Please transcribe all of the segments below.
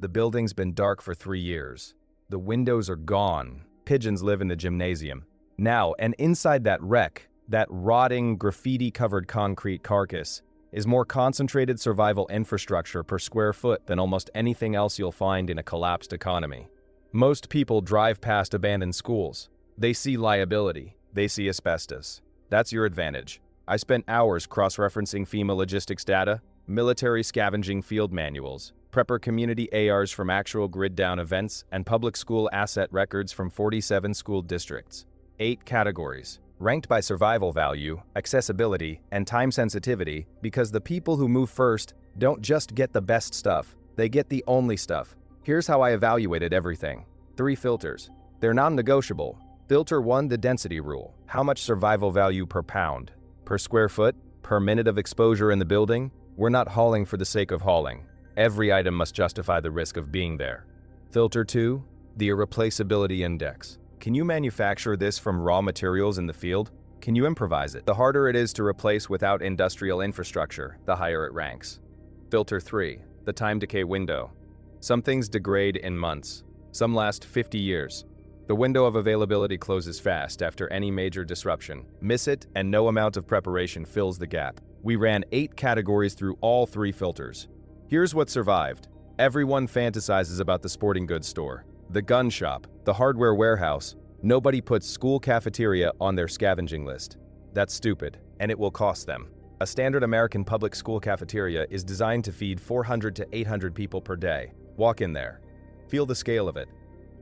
The building's been dark for 3 years. The windows are gone. Pigeons live in the gymnasium. Now, and inside that wreck, that rotting, graffiti-covered concrete carcass, is more concentrated survival infrastructure per square foot than almost anything else you'll find in a collapsed economy. Most people drive past abandoned schools. They see liability. They see asbestos. That's your advantage. I spent hours cross-referencing FEMA logistics data, military scavenging field manuals, prepper community ARs from actual grid-down events, and public school asset records from 47 school districts. 8 categories, ranked by survival value, accessibility, and time sensitivity, because the people who move first don't just get the best stuff, they get the only stuff. Here's how I evaluated everything. 3 filters. They're non-negotiable. Filter 1, the density rule. How much survival value per pound? Per square foot? Per minute of exposure in the building? We're not hauling for the sake of hauling. Every item must justify the risk of being there. Filter 2, the irreplaceability index. Can you manufacture this from raw materials in the field? Can you improvise it? The harder it is to replace without industrial infrastructure, the higher it ranks. Filter 3, the time decay window. Some things degrade in months. Some last 50 years. The window of availability closes fast after any major disruption. Miss it, and no amount of preparation fills the gap. We ran 8 categories through all 3 filters. Here's what survived. Everyone fantasizes about the sporting goods store, the gun shop, the hardware warehouse. Nobody puts school cafeteria on their scavenging list. That's stupid, and it will cost them. A standard American public school cafeteria is designed to feed 400 to 800 people per day. Walk in there. Feel the scale of it.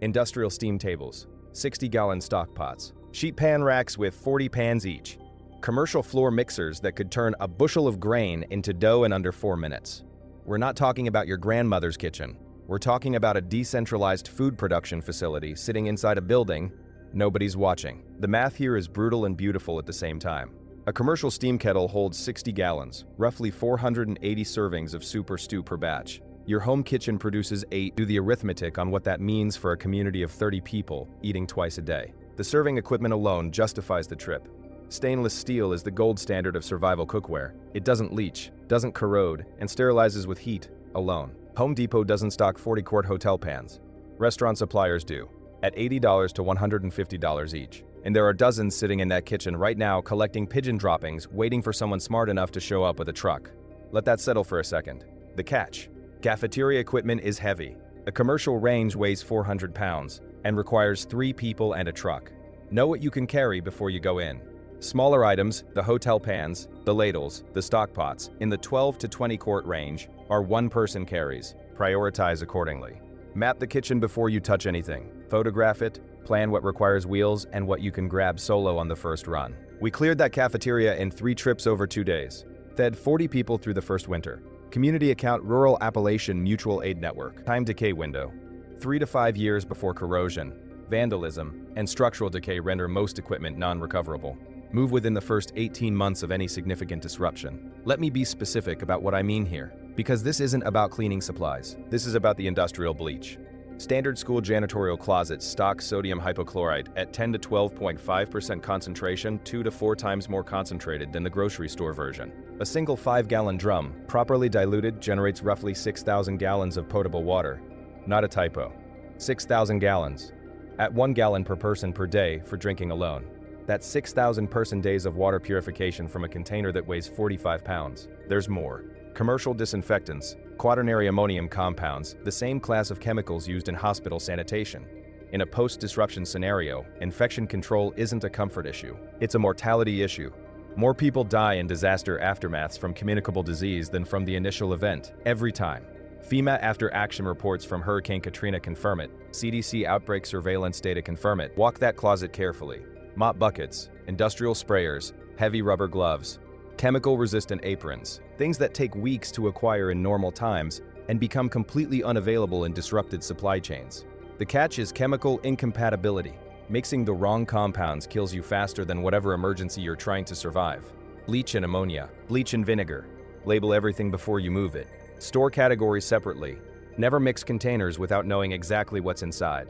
Industrial steam tables, 60-gallon stock pots, sheet pan racks with 40 pans each, commercial floor mixers that could turn a bushel of grain into dough in under 4 minutes. We're not talking about your grandmother's kitchen. We're talking about a decentralized food production facility sitting inside a building. Nobody's watching. The math here is brutal and beautiful at the same time. A commercial steam kettle holds 60 gallons, roughly 480 servings of super stew per batch. Your home kitchen produces 8. Do the arithmetic on what that means for a community of 30 people eating twice a day. The serving equipment alone justifies the trip. Stainless steel is the gold standard of survival cookware. It doesn't leach, doesn't corrode, and sterilizes with heat alone. Home Depot doesn't stock 40-quart hotel pans. Restaurant suppliers do, at $80 to $150 each. And there are dozens sitting in that kitchen right now collecting pigeon droppings, waiting for someone smart enough to show up with a truck. Let that settle for a second. The catch. Cafeteria equipment is heavy. A commercial range weighs 400 pounds and requires 3 people and a truck. Know what you can carry before you go in. Smaller items, the hotel pans, the ladles, the stock pots, in the 12 to 20 quart range, are 1-person carries. Prioritize accordingly. Map the kitchen before you touch anything. Photograph it, plan what requires wheels and what you can grab solo on the first run. We cleared that cafeteria in 3 trips over 2 days. Fed 40 people through the first winter. Community account Rural Appalachian Mutual Aid Network. Time decay window. 3 to 5 years before corrosion, vandalism, and structural decay render most equipment non-recoverable. Move within the first 18 months of any significant disruption. Let me be specific about what I mean here, because this isn't about cleaning supplies. This is about the industrial bleach. Standard school janitorial closets stock sodium hypochlorite at 10 to 12.5% concentration, 2 to 4 times more concentrated than the grocery store version. A single 5-gallon drum, properly diluted, generates roughly 6,000 gallons of potable water. Not a typo. 6,000 gallons. At 1 gallon per person per day for drinking alone. That's 6,000 person days of water purification from a container that weighs 45 pounds. There's more. Commercial disinfectants, quaternary ammonium compounds, the same class of chemicals used in hospital sanitation. In a post-disruption scenario, infection control isn't a comfort issue. It's a mortality issue. More people die in disaster aftermaths from communicable disease than from the initial event, every time. FEMA after-action reports from Hurricane Katrina confirm it. CDC outbreak surveillance data confirm it. Walk that closet carefully. Mop buckets, industrial sprayers, heavy rubber gloves, chemical-resistant aprons, things that take weeks to acquire in normal times and become completely unavailable in disrupted supply chains. The catch is chemical incompatibility. Mixing the wrong compounds kills you faster than whatever emergency you're trying to survive. Bleach and ammonia, bleach and vinegar. Label everything before you move it. Store categories separately. Never mix containers without knowing exactly what's inside.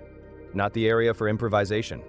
Not the area for improvisation.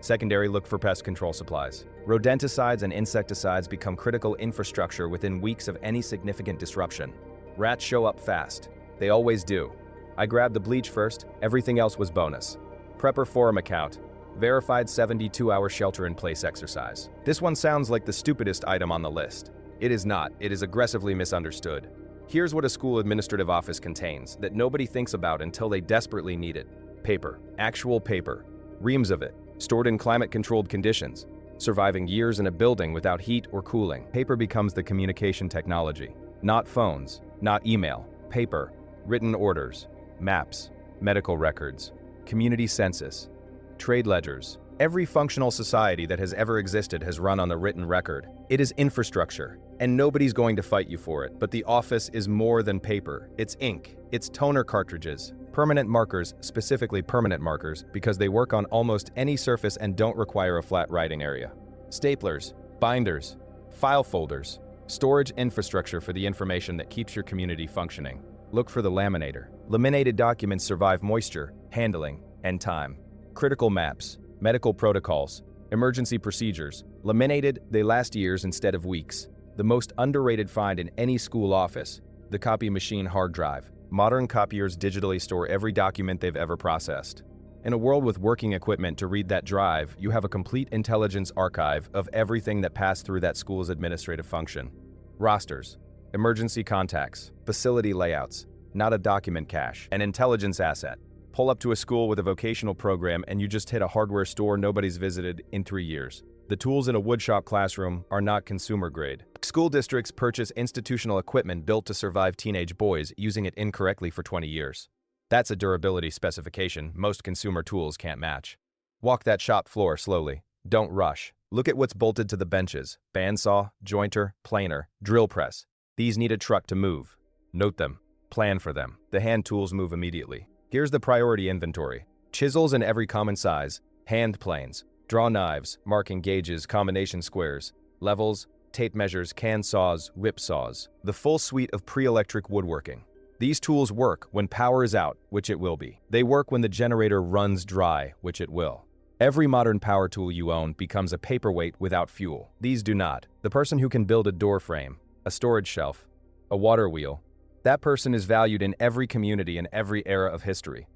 Secondary, look for pest control supplies. Rodenticides and insecticides become critical infrastructure within weeks of any significant disruption. Rats show up fast. They always do. I grabbed the bleach first, everything else was bonus. Prepper forum account. Verified 72-hour shelter-in-place exercise. This one sounds like the stupidest item on the list. It is not. It is aggressively misunderstood. Here's what a school administrative office contains that nobody thinks about until they desperately need it. Paper. Actual paper. Reams of it. Stored in climate-controlled conditions. Surviving years in a building without heat or cooling. Paper becomes the communication technology. Not phones. Not email. Paper. Written orders. Maps. Medical records. Community census. Trade ledgers. Every functional society that has ever existed has run on the written record. It is infrastructure, and nobody's going to fight you for it, but the office is more than paper. It's ink, it's toner cartridges, permanent markers, specifically permanent markers, because they work on almost any surface and don't require a flat writing area. Staplers, binders, file folders, storage infrastructure for the information that keeps your community functioning. Look for the laminator. Laminated documents survive moisture, handling, and time. Critical maps, medical protocols, emergency procedures. Laminated, they last years instead of weeks. The most underrated find in any school office, the copy machine hard drive. Modern copiers digitally store every document they've ever processed. In a world with working equipment to read that drive, you have a complete intelligence archive of everything that passed through that school's administrative function. Rosters, emergency contacts, facility layouts, not a document cache, an intelligence asset. Pull up to a school with a vocational program and you just hit a hardware store nobody's visited in 3 years. The tools in a woodshop classroom are not consumer grade. School districts purchase institutional equipment built to survive teenage boys using it incorrectly for 20 years. That's a durability specification most consumer tools can't match. Walk that shop floor slowly. Don't rush. Look at what's bolted to the benches. Bandsaw, jointer, planer, drill press. These need a truck to move. Note them. Plan for them. The hand tools move immediately. Here's the priority inventory. Chisels in every common size, hand planes, draw knives, marking gauges, combination squares, levels, tape measures, can saws, whip saws. The full suite of pre-electric woodworking. These tools work when power is out, which it will be. They work when the generator runs dry, which it will. Every modern power tool you own becomes a paperweight without fuel. These do not. The person who can build a door frame, a storage shelf, a water wheel, that person is valued in every community in every era of history.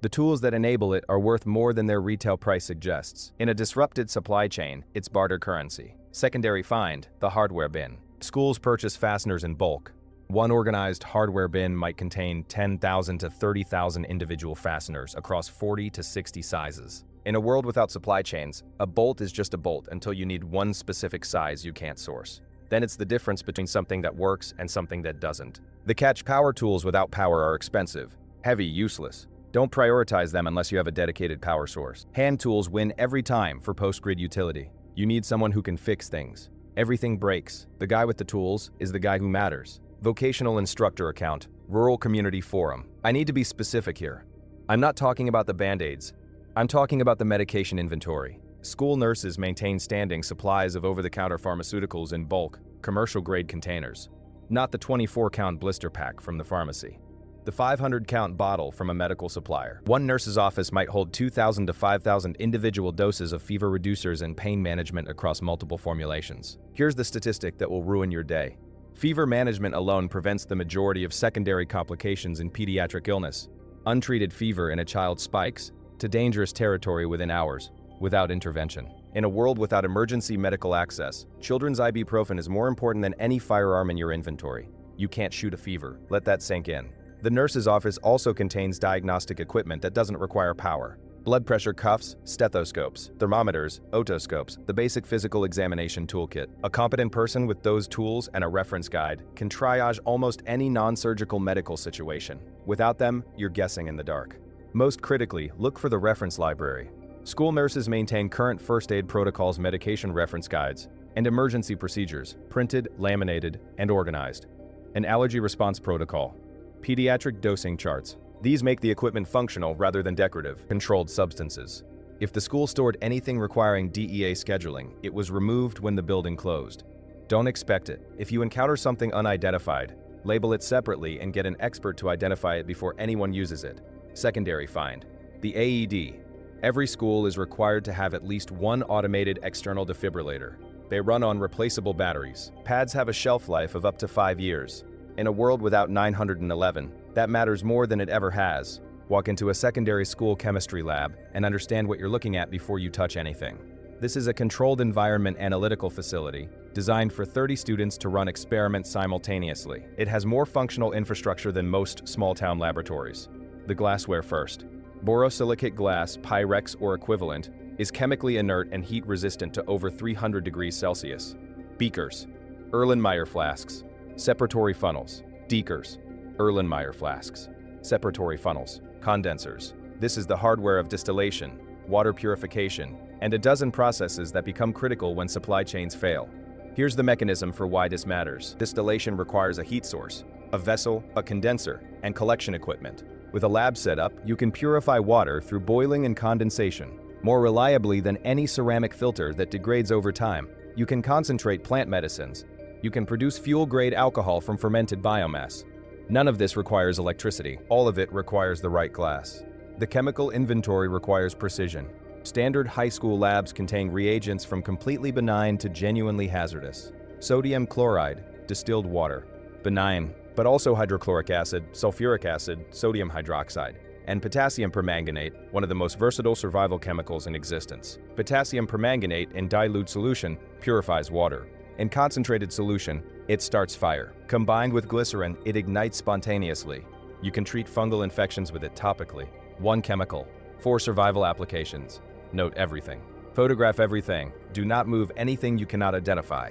The tools that enable it are worth more than their retail price suggests. In a disrupted supply chain, it's barter currency. Secondary find, the hardware bin. Schools purchase fasteners in bulk. One organized hardware bin might contain 10,000 to 30,000 individual fasteners across 40 to 60 sizes. In a world without supply chains, a bolt is just a bolt until you need one specific size you can't source. Then it's the difference between something that works and something that doesn't. The catch: power tools without power are expensive, heavy, useless. Don't prioritize them unless you have a dedicated power source. Hand tools win every time for post-grid utility. You need someone who can fix things. Everything breaks. The guy with the tools is the guy who matters. Vocational instructor account, rural community forum. I need to be specific here. I'm not talking about the Band-Aids. I'm talking about the medication inventory. School nurses maintain standing supplies of over-the-counter pharmaceuticals in bulk, commercial-grade containers. Not the 24-count blister pack from the pharmacy. The 500-count bottle from a medical supplier. One nurse's office might hold 2,000 to 5,000 individual doses of fever reducers and pain management across multiple formulations. Here's the statistic that will ruin your day. Fever management alone prevents the majority of secondary complications in pediatric illness. Untreated fever in a child spikes to dangerous territory within hours, without intervention. In a world without emergency medical access, children's ibuprofen is more important than any firearm in your inventory. You can't shoot a fever. Let that sink in. The nurse's office also contains diagnostic equipment that doesn't require power. Blood pressure cuffs, stethoscopes, thermometers, otoscopes, the basic physical examination toolkit. A competent person with those tools and a reference guide can triage almost any non-surgical medical situation. Without them, you're guessing in the dark. Most critically, look for the reference library. School nurses maintain current first aid protocols, medication reference guides, and emergency procedures, printed, laminated, and organized. An allergy response protocol. Pediatric dosing charts. These make the equipment functional rather than decorative. Controlled substances. If the school stored anything requiring DEA scheduling, it was removed when the building closed. Don't expect it. If you encounter something unidentified, label it separately and get an expert to identify it before anyone uses it. Secondary find. The AED. Every school is required to have at least one automated external defibrillator. They run on replaceable batteries. Pads have a shelf life of up to 5 years. In a world without 911, That matters more than it ever has. Walk into a secondary school chemistry lab and understand what you're looking at before you touch anything. This is a controlled environment analytical facility designed for 30 students to run experiments simultaneously. It has more functional infrastructure than most small-town laboratories. The glassware first. Borosilicate glass, Pyrex or equivalent, is chemically inert and heat-resistant to over 300 degrees Celsius. Beakers. Erlenmeyer flasks. Separatory funnels. Dekers. Erlenmeyer flasks. Separatory funnels. Condensers. This is the hardware of distillation, water purification, and a dozen processes that become critical when supply chains fail. Here's the mechanism for why this matters. Distillation requires a heat source, a vessel, a condenser, and collection equipment. With a lab setup, you can purify water through boiling and condensation, more reliably than any ceramic filter that degrades over time. You can concentrate plant medicines. You can produce fuel-grade alcohol from fermented biomass. None of this requires electricity. All of it requires the right glass. The chemical inventory requires precision. Standard high school labs contain reagents from completely benign to genuinely hazardous. Sodium chloride, distilled water. Benign, but also hydrochloric acid, sulfuric acid, sodium hydroxide, and potassium permanganate, one of the most versatile survival chemicals in existence. Potassium permanganate in dilute solution purifies water. In concentrated solution, it starts fire. Combined with glycerin, it ignites spontaneously. You can treat fungal infections with it topically. One chemical, 4 survival applications. Note everything. Photograph everything. Do not move anything you cannot identify.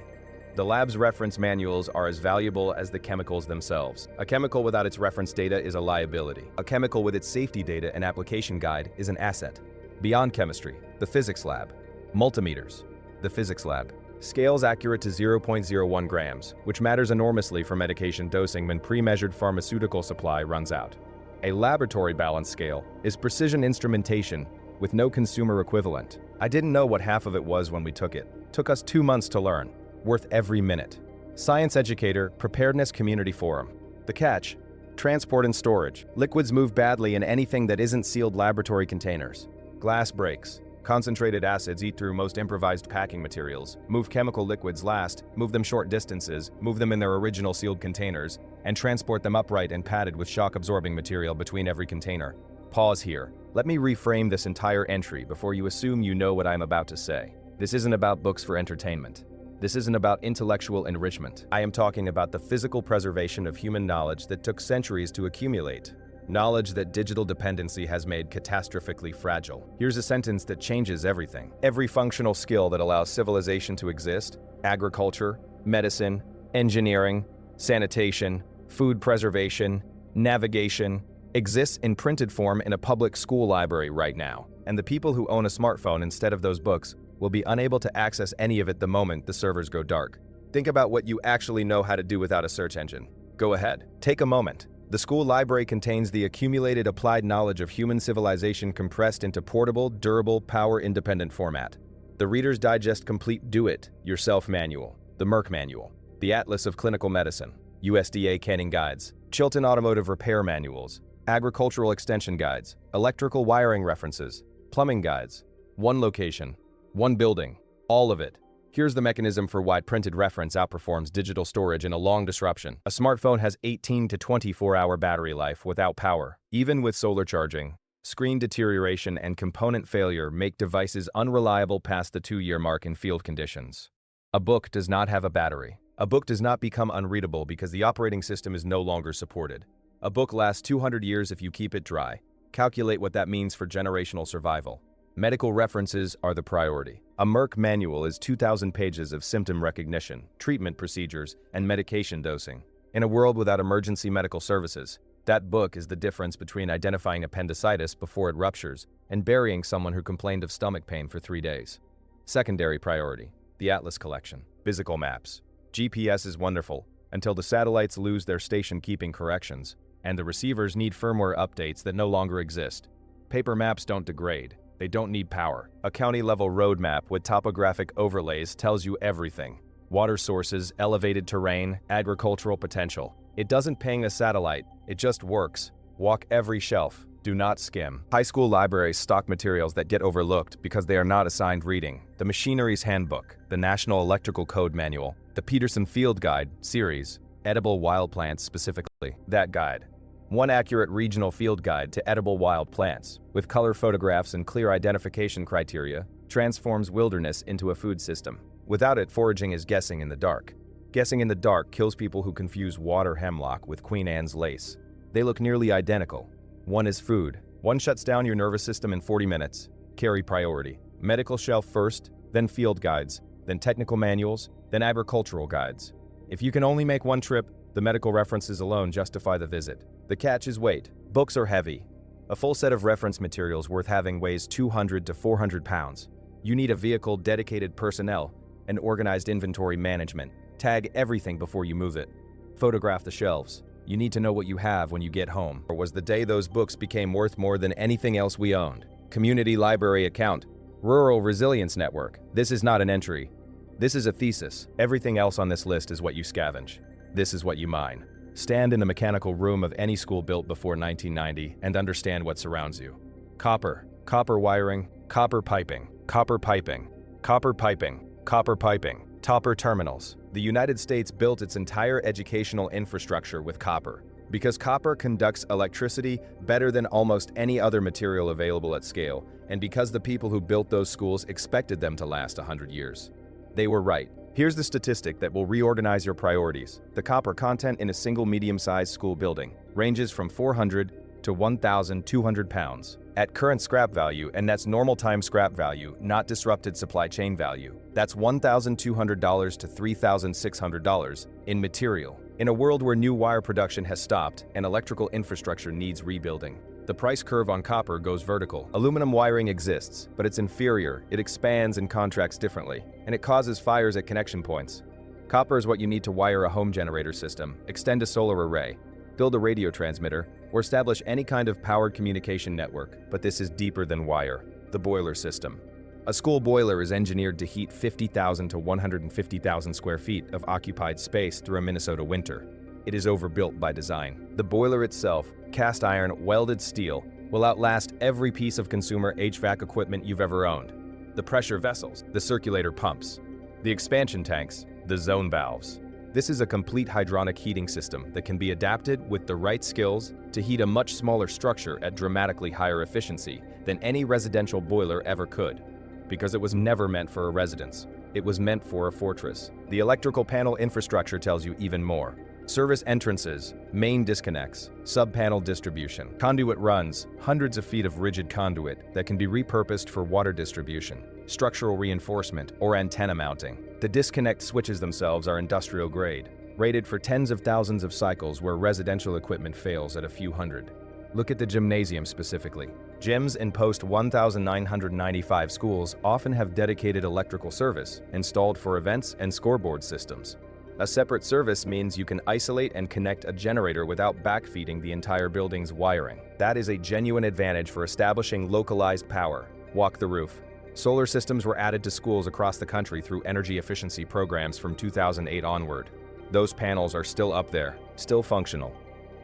The lab's reference manuals are as valuable as the chemicals themselves. A chemical without its reference data is a liability. A chemical with its safety data and application guide is an asset. Beyond chemistry, the physics lab. Multimeters. The physics lab. Scales accurate to 0.01 grams, which matters enormously for medication dosing when pre-measured pharmaceutical supply runs out. A laboratory balance scale is precision instrumentation with no consumer equivalent. I didn't know what half of it was when we took it. Took us 2 months to learn. Worth every minute. Science Educator Preparedness Community Forum. The catch: transport and storage. Liquids move badly in anything that isn't sealed laboratory containers. Glass breaks. Concentrated acids eat through most improvised packing materials. Move chemical liquids last, move them short distances, move them in their original sealed containers, and transport them upright and padded with shock-absorbing material between every container. Pause here. Let me reframe this entire entry before you assume you know what I'm about to say. This isn't about books for entertainment. This isn't about intellectual enrichment. I am talking about the physical preservation of human knowledge that took centuries to accumulate. Knowledge that digital dependency has made catastrophically fragile. Here's a sentence that changes everything. Every functional skill that allows civilization to exist, agriculture, medicine, engineering, sanitation, food preservation, navigation, exists in printed form in a public school library right now. And the people who own a smartphone instead of those books will be unable to access any of it the moment the servers go dark. Think about what you actually know how to do without a search engine. Go ahead. Take a moment. The school library contains the accumulated applied knowledge of human civilization compressed into portable, durable, power-independent format. The Reader's Digest Complete Do-It-Yourself Manual, the Merck Manual, the Atlas of Clinical Medicine, USDA Canning Guides, Chilton Automotive Repair Manuals, Agricultural Extension Guides, Electrical Wiring References, Plumbing Guides. One location. One building, all of it. Here's the mechanism for why printed reference outperforms digital storage in a long disruption. A smartphone has 18 to 24-hour battery life without power. Even with solar charging, screen deterioration and component failure make devices unreliable past the 2-year mark in field conditions. A book does not have a battery. A book does not become unreadable because the operating system is no longer supported. A book lasts 200 years if you keep it dry. Calculate what that means for generational survival. Medical references are the priority. A Merck manual is 2,000 pages of symptom recognition, treatment procedures, and medication dosing. In a world without emergency medical services, that book is the difference between identifying appendicitis before it ruptures and burying someone who complained of stomach pain for 3 days. Secondary priority: the Atlas collection. Physical maps. GPS is wonderful until the satellites lose their station-keeping corrections, and the receivers need firmware updates that no longer exist. Paper maps don't degrade. They don't need power. A county-level road map with topographic overlays tells you everything. Water sources, elevated terrain, agricultural potential. It doesn't ping a satellite, it just works. Walk every shelf. Do not skim. High school libraries stock materials that get overlooked because they are not assigned reading. The Machinery's Handbook, the National Electrical Code Manual, the Peterson Field Guide series, edible wild plants specifically. That guide. One accurate regional field guide to edible wild plants, with color photographs and clear identification criteria, transforms wilderness into a food system. Without it, foraging is guessing in the dark. Guessing in the dark kills people who confuse water hemlock with Queen Anne's lace. They look nearly identical. One is food. One shuts down your nervous system in 40 minutes. Carry priority. Medical shelf first, then field guides, then technical manuals, then agricultural guides. If you can only make one trip, the medical references alone justify the visit. The catch is weight. Books are heavy. A full set of reference materials worth having weighs 200 to 400 pounds. You need a vehicle, dedicated personnel, and organized inventory management. Tag everything before you move it. Photograph the shelves. You need to know what you have when you get home. Or was the day those books became worth more than anything else we owned. Community library account. Rural Resilience Network. This is not an entry. This is a thesis. Everything else on this list is what you scavenge. This is what you mine. Stand in the mechanical room of any school built before 1990 and understand what surrounds you. Copper. Copper wiring. Copper piping. Copper piping. Copper piping. Copper piping. Copper terminals. The United States built its entire educational infrastructure with copper. Because copper conducts electricity better than almost any other material available at scale, and because the people who built those schools expected them to last 100 years. They were right. Here's the statistic that will reorganize your priorities. The copper content in a single medium-sized school building ranges from 400 to 1,200 pounds. At current scrap value, and that's normal time scrap value, not disrupted supply chain value, that's $1,200 to $3,600 in material. In a world where new wire production has stopped and electrical infrastructure needs rebuilding, the price curve on copper goes vertical. Aluminum wiring exists, but it's inferior, it expands and contracts differently, and it causes fires at connection points. Copper is what you need to wire a home generator system, extend a solar array, build a radio transmitter, or establish any kind of powered communication network, but this is deeper than wire. The boiler system. A school boiler is engineered to heat 50,000 to 150,000 square feet of occupied space through a Minnesota winter. It is overbuilt by design. The boiler itself, cast iron, welded steel, will outlast every piece of consumer HVAC equipment you've ever owned. The pressure vessels, the circulator pumps, the expansion tanks, the zone valves. This is a complete hydronic heating system that can be adapted with the right skills to heat a much smaller structure at dramatically higher efficiency than any residential boiler ever could. Because it was never meant for a residence. It was meant for a fortress. The electrical panel infrastructure tells you even more. Service entrances, main disconnects, sub-panel distribution. Conduit runs, hundreds of feet of rigid conduit that can be repurposed for water distribution, structural reinforcement, or antenna mounting. The disconnect switches themselves are industrial grade, rated for tens of thousands of cycles where residential equipment fails at a few hundred. Look at the gymnasium specifically. Gyms in post-1995 schools often have dedicated electrical service installed for events and scoreboard systems. A separate service means you can isolate and connect a generator without backfeeding the entire building's wiring. That is a genuine advantage for establishing localized power. Walk the roof. Solar systems were added to schools across the country through energy efficiency programs from 2008 onward. Those panels are still up there, still functional.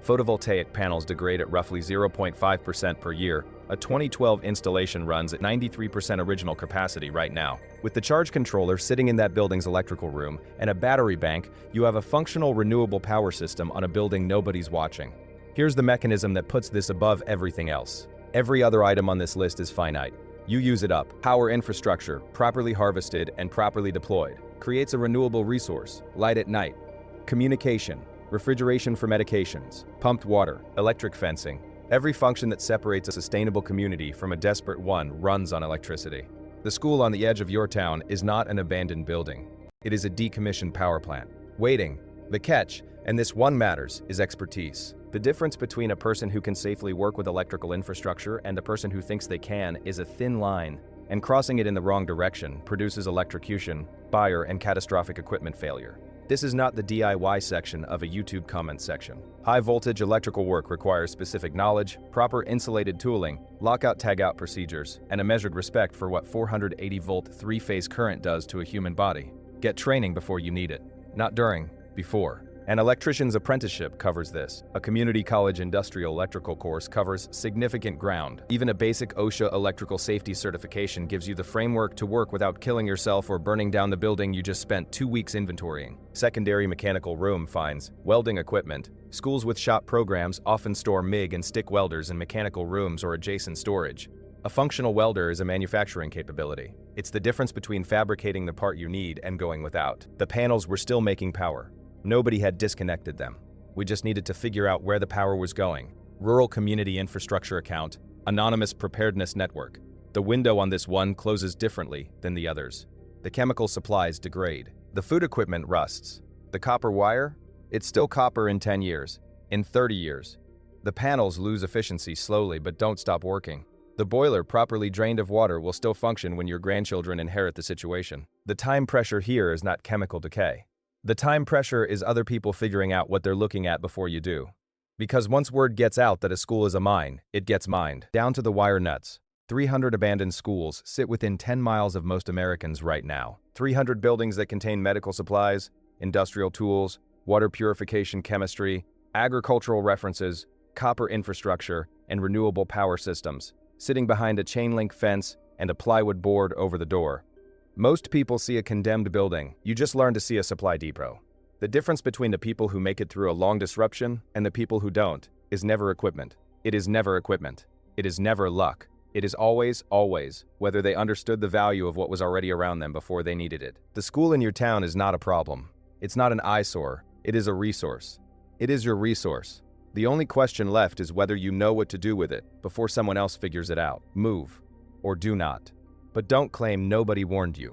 Photovoltaic panels degrade at roughly 0.5% per year. A 2012 installation runs at 93% original capacity right now. With the charge controller sitting in that building's electrical room and a battery bank, you have a functional renewable power system on a building nobody's watching. Here's the mechanism that puts this above everything else. Every other item on this list is finite. You use it up. Power infrastructure, properly harvested and properly deployed, creates a renewable resource. Light at night. Communication. Refrigeration for medications, pumped water, electric fencing. Every function that separates a sustainable community from a desperate one runs on electricity. The school on the edge of your town is not an abandoned building. It is a decommissioned power plant. Waiting. The catch, and this one matters, is expertise. The difference between a person who can safely work with electrical infrastructure and a person who thinks they can is a thin line, and crossing it in the wrong direction produces electrocution, fire, and catastrophic equipment failure. This is not the DIY section of a YouTube comment section. High-voltage electrical work requires specific knowledge, proper insulated tooling, lockout-tagout procedures, and a measured respect for what 480-volt three-phase current does to a human body. Get training before you need it, not during, before. An electrician's apprenticeship covers this. A community college industrial electrical course covers significant ground. Even a basic OSHA electrical safety certification gives you the framework to work without killing yourself or burning down the building you just spent 2 weeks inventorying. Secondary mechanical room finds welding equipment, Schools with shop programs often store MIG and stick welders in mechanical rooms or adjacent storage. A functional welder is a manufacturing capability. It's the difference between fabricating the part you need and going without. The panels were still making power. Nobody had disconnected them. We just needed to figure out where the power was going. Rural Community Infrastructure Account, Anonymous Preparedness Network. The window on this one closes differently than the others. The chemical supplies degrade. The food equipment rusts. The copper wire? It's still copper in 10 years, in 30 years. The panels lose efficiency slowly but don't stop working. The boiler, properly drained of water, will still function when your grandchildren inherit the situation. The time pressure here is not chemical decay. The time pressure is other people figuring out what they're looking at before you do. Because once word gets out that a school is a mine, it gets mined. Down to the wire nuts. 300 abandoned schools sit within 10 miles of most Americans right now. 300 buildings that contain medical supplies, industrial tools, water purification chemistry, agricultural references, copper infrastructure, and renewable power systems, sitting behind a chain-link fence and a plywood board over the door. Most people see a condemned building. You just learn to see a supply depot. The difference between the people who make it through a long disruption and the people who don't is never equipment. It is never equipment. It is never luck. It is always, whether they understood the value of what was already around them before they needed it. The school in your town is not a problem. It's not an eyesore. It is a resource. It is your resource. The only question left is whether you know what to do with it before someone else figures it out. Move, or do not. But don't claim nobody warned you.